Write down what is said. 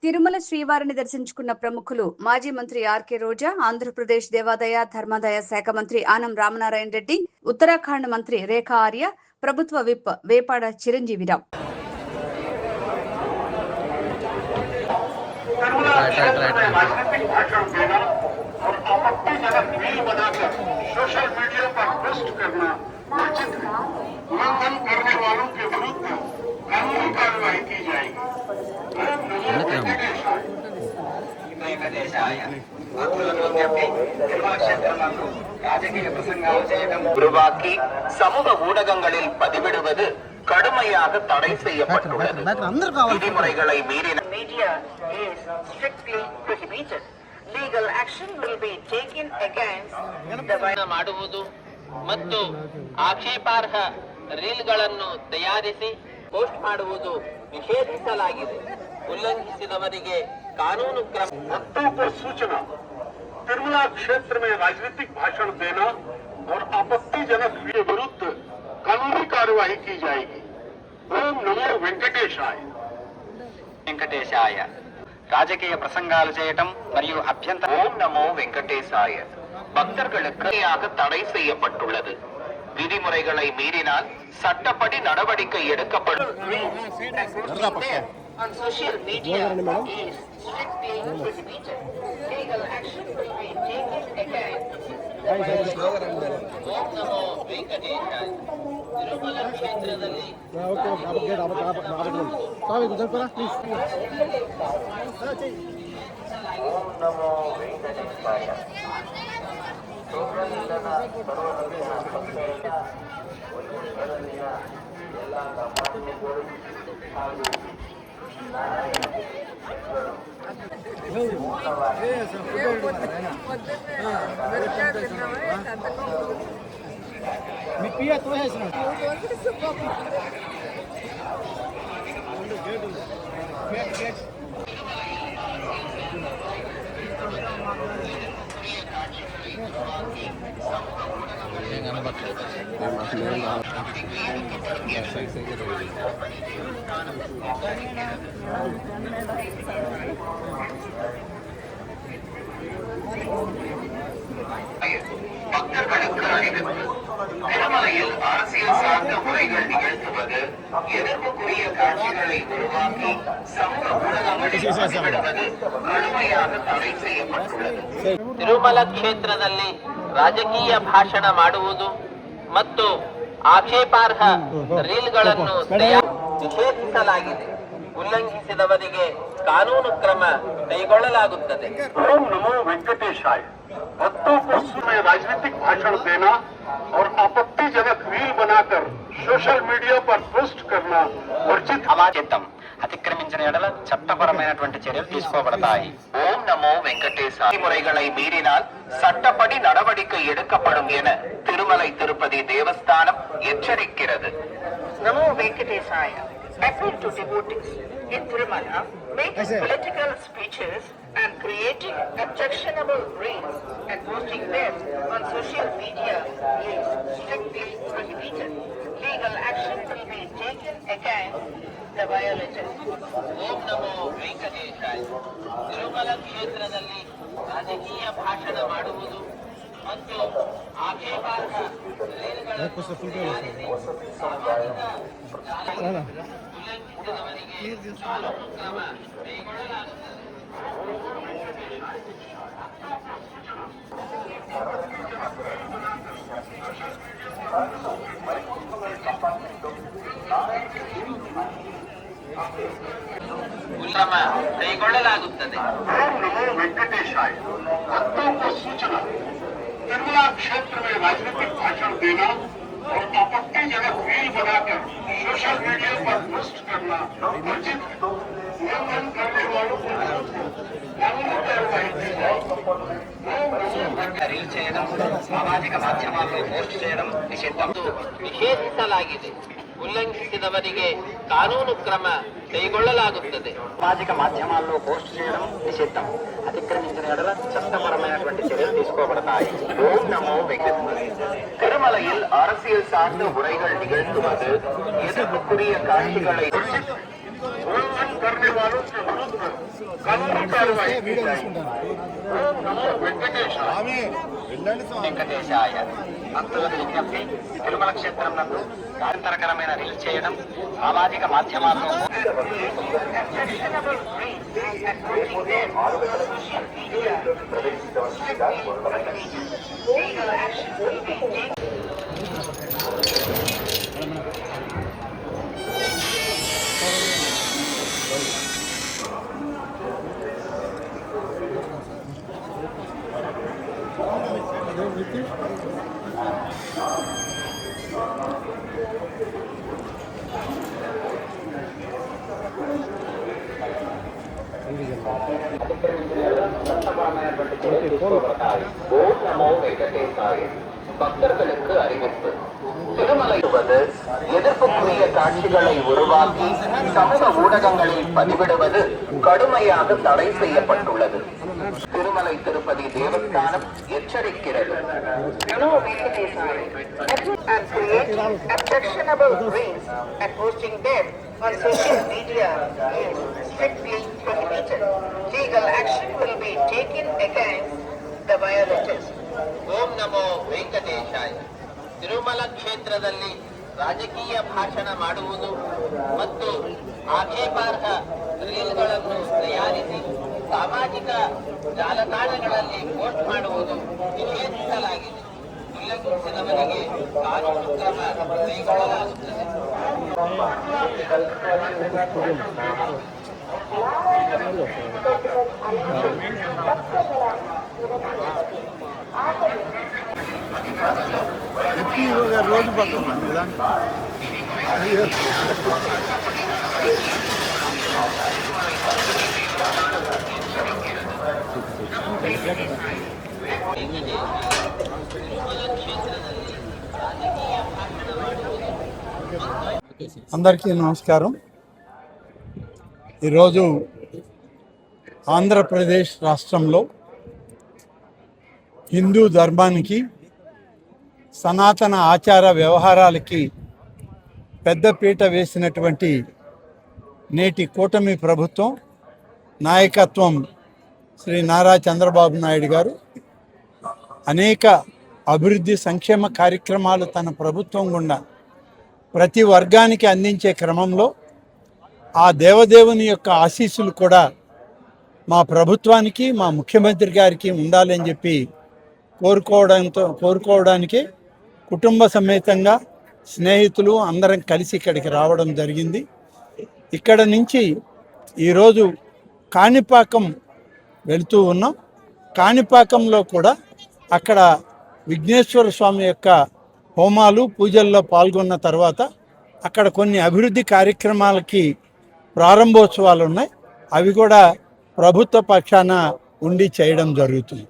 తిరుమల శ్రీవారిని దర్శించుకున్న ప్రముఖులు మాజీ మంత్రి ఆర్కే రోజా, ఆంధ్రప్రదేశ్ దేవాదాయ ధర్మాదాయ శాఖ మంత్రి ఆనం రామనారాయణ రెడ్డి, ఉత్తరాఖండ్ మంత్రి రేఖా ఆర్య, ప్రభుత్వ విప్ వేపాడ చిరంజీవిరావు. உருவாக்கி சமூக ஊடகங்களில் பதிவிடுவது கடுமையாக தடை செய்யப்பட்டுள்ளது. விதிமுறைகளை மீறின media is strictly prohibited. Legal action will be taken against the ಮಾಡುವುದು ಮತ್ತು ಆಕ್ಷೇಪಾರ್ಹ ರೀಲ್ಗಳನ್ನು ತಯಾರಿಸಿ ಪೋಸ್ಟ್ ಮಾಡುವುದು ನಿಷೇಧಿಸಲಾಗಿದೆ. ಉಲ್ಲಂಘಿಸಿದವರಿಗೆ ಕಾನೂನು ಕ್ರಮ. भक्तों को सूचना, तिरुमला क्षेत्र में राजनीतिक भाषण देना और आपत्तिजनक के विरुद्ध कानूनी कार्यवाही की जाएगी. ओम नमो वेंकटेशाय. వెంకటేశాయ. రాజకీయ ప్రసంగాలు చేయటం మరియు అభ్యంతర. ఓం నమో వెంకటేశాయ. பக்தர்களுக்கு தடை செய்யப்பட்டுள்ளது. விதிமுறைகளை மீறினால் சட்டப்படி நடவடிக்கை எடுக்கப்படும். on social media is strictly prohibited. Legal action will be taken against ಓಂ ನಮೋ ವೆಂಕಟೇಶಾಯ. ತಿರುಮಲ ಕ್ಷೇತ್ರದಲ್ಲಿ ಓಂ ನಮೋ ವೆಂಕಟೇಶಾಯ. பக்தர்களுக்கு அறிவிப்பு. திருமலையில் அரசியல் சார்ந்த முறைகள் நிகழ்த்துவது, எதிர்ப்புக்குரிய காட்சிகளை உருவாக்கி சமூக ஊடகங்களில் பதிவிடுவது கடுமையாக தடை செய்யப்பட்டுள்ளது. ತಿರುಮಲ ಕ್ಷೇತ್ರದಲ್ಲಿ ರಾಜಕೀಯ ಭಾಷಣ ಮಾಡುವುದು ಮತ್ತು ಆಕ್ಷೇಪಾರ್ಹ ರೀಲ್ಗಳನ್ನು ನಿಷೇಧಿಸಲಾಗಿದೆ. ಉಲ್ಲಂಘಿಸಿದವರಿಗೆ ಕಾನೂನು ಕ್ರಮ ಕೈಗೊಳ್ಳಲಾಗುತ್ತದೆ. ओम नमो वेंकटेशाय. भक्तों को में राजनीतिक भाषण देना और आपत्तिजनक रील बनाकर सोशल मीडिया पर पोस्ट करना वर्जित. అవాచితం అతిక్రమించిన ఎడల చట్టపరమైనటువంటి చర్యలు తీసుకోబడతాయి. ఓం నమో వెంకటేశాయ. விதிமுறைகளை மீறினால் சட்டப்படி நடவடிக்கை எடுக்கப்படும் என Thirumalai Tirupati Devasthanam எச்சரிக்கிறது. Namo Venkatesaya. Appeal to devotees in Tirumala making political speeches and creating objectionable reels and posting them on social media is strictly prohibited. Legal action will be taken against the violators. ಓಂ ನಮೋ ವೆಂಕಟೇಶಾಯ. ತಿರುಮಲ ಕ್ಷೇತ್ರದಲ್ಲಿ ರಾಜಕೀಯ ಭಾಷಣ ಮಾಡುವುದು ಮತ್ತು ಆಕ್ಷೇಪಾರ್ಹ ರೀಲ್ಗಳನ್ನು ತಯಾರಿಸಿ ಸಾಮಾಜಿಕ ಜಾಲತಾಣಗಳಲ್ಲಿ ಉಲ್ಲಂಘಿಸಿದವರಿಗೆ ಕಾನೂನು ಕ್ರಮ ಕೈಗೊಳ್ಳಲಾಗುತ್ತದೆ. ಕ್ರಮ ಕೈಗೊಳ್ಳಲಾಗುತ್ತದೆ. ओम नमो वेंकटेशाय. भक्तों को सूचना, तिरुमला क्षेत्र में राजनीतिक भाषण देना और आपत्तिजनक रील बनाकर सोशल मीडिया पर पोस्ट करना वर्जित. उल्लंघन करने वालों को कानूनी कार्रवाई की जाएगी. రీల్ చేయడం, సామాజిక మాధ్యమాల్లో పోస్ట్ చేయడం నిషిద్ధం. ನಿಷೇಧಿಸಲಾಗಿದೆ. ಉಲ್ಲಂಘಿಸಿದವರಿಗೆ ಕಾನೂನು ಕ್ರಮ ಕೈಗೊಳ್ಳಲಾಗುತ್ತದೆ. సామాజిక మాధ్యమాల్లో పోస్ట్ చేయడం నిషిద్ధం. అతిక్రమించిన ఎడల చట్టపరమైనటువంటి చర్యలు తీసుకోబడతాయి. ఓం నమో వెంకటేశాయ. திருமலையில் அரசியல் சார்ந்த முறைகள் நிகழ்த்துவது, எதிர்ப்புக்குரிய காட்சிகளை उल्लंघन करने वालों के विरुद्ध कानूनी कार्रवाई की जाएगी। ओम नमो वेंकटेशाय। వెంకటేశాయ. భక్తులకు విజ్ఞప్తి, తిరుమల క్షేత్రం నందు నిరంతరకరమైన రీల్స్ చేయడం, సామాజిక మాధ్యమాల్లో Objectionable reels and posting them on social media. Legal action will be taken. ஓம் நமோ வெங்கடேசாய. பக்தர்களுக்கு அறிவிப்பு. திருமலைவது எதிர்ப்புக்குரிய காட்சிகளை உருவாக்கி சமூக ஊடகங்களில் பதிவிடுவது கடுமையாக தடை செய்யப்பட்டுள்ளது. Thirumalai Tirupati Devasthanam எச்சரிக்கிறது. No Venkatesaya. And creating objectionable reels and posting them on social media is strictly prohibited. Legal action will be taken against the violators. ಓಂ ನಮೋ ವೆಂಕಟೇಶಾಯ. ತಿರುಮಲ ಕ್ಷೇತ್ರದಲ್ಲಿ ರಾಜಕೀಯ ಭಾಷಣ ಮಾಡುವುದು ಮತ್ತು ಆಕ್ಷೇಪಾರ್ಹ ರೀಲ್ಗಳನ್ನು ತಯಾರಿಸಿ ಸಾಮಾಜಿಕ ಜಾಲತಾಣಗಳಲ್ಲಿ ಪೋಸ್ಟ್ ಮಾಡುವುದು ನಿಷೇಧಿಸಲಾಗಿದೆ. ಉಲ್ಲಂಘಿಸಿದವರಿಗೆ ಕಾನೂನು ಕ್ರಮ ಕೈಗೊಳ್ಳಲಾಗುತ್ತದೆ. రోజు పక్కన అందరికీ నమస్కారం. ఈరోజు ఆంధ్రప్రదేశ్ రాష్ట్రంలో హిందూ ధర్మానికి, సనాతన ఆచార వ్యవహారాలకి పెద్దపీట వేసినటువంటి నేటి కూటమి ప్రభుత్వం నాయకత్వం శ్రీ నారా చంద్రబాబు నాయుడు గారు అనేక అభివృద్ధి సంక్షేమ కార్యక్రమాలు తన ప్రభుత్వం గుండా ప్రతి వర్గానికి అందించే క్రమంలో ఆ దేవదేవుని యొక్క ఆశీస్సులు కూడా మా ప్రభుత్వానికి, మా ముఖ్యమంత్రి గారికి ఉండాలని చెప్పి కోరుకోవడానికి కుటుంబ సమేతంగా స్నేహితులు అందరం కలిసి ఇక్కడికి రావడం జరిగింది. ఇక్కడ నుంచి ఈరోజు కాణిపాకం వెళుతూ ఉన్నాం. కాణిపాకంలో కూడా అక్కడ విఘ్నేశ్వర స్వామి యొక్క హోమాలు, పూజల్లో పాల్గొన్న తర్వాత అక్కడ కొన్ని అభివృద్ధి కార్యక్రమాలకి ప్రారంభోత్సవాలు ఉన్నాయి. అవి కూడా ప్రభుత్వ పక్షాన ఉండి చేయడం జరుగుతుంది.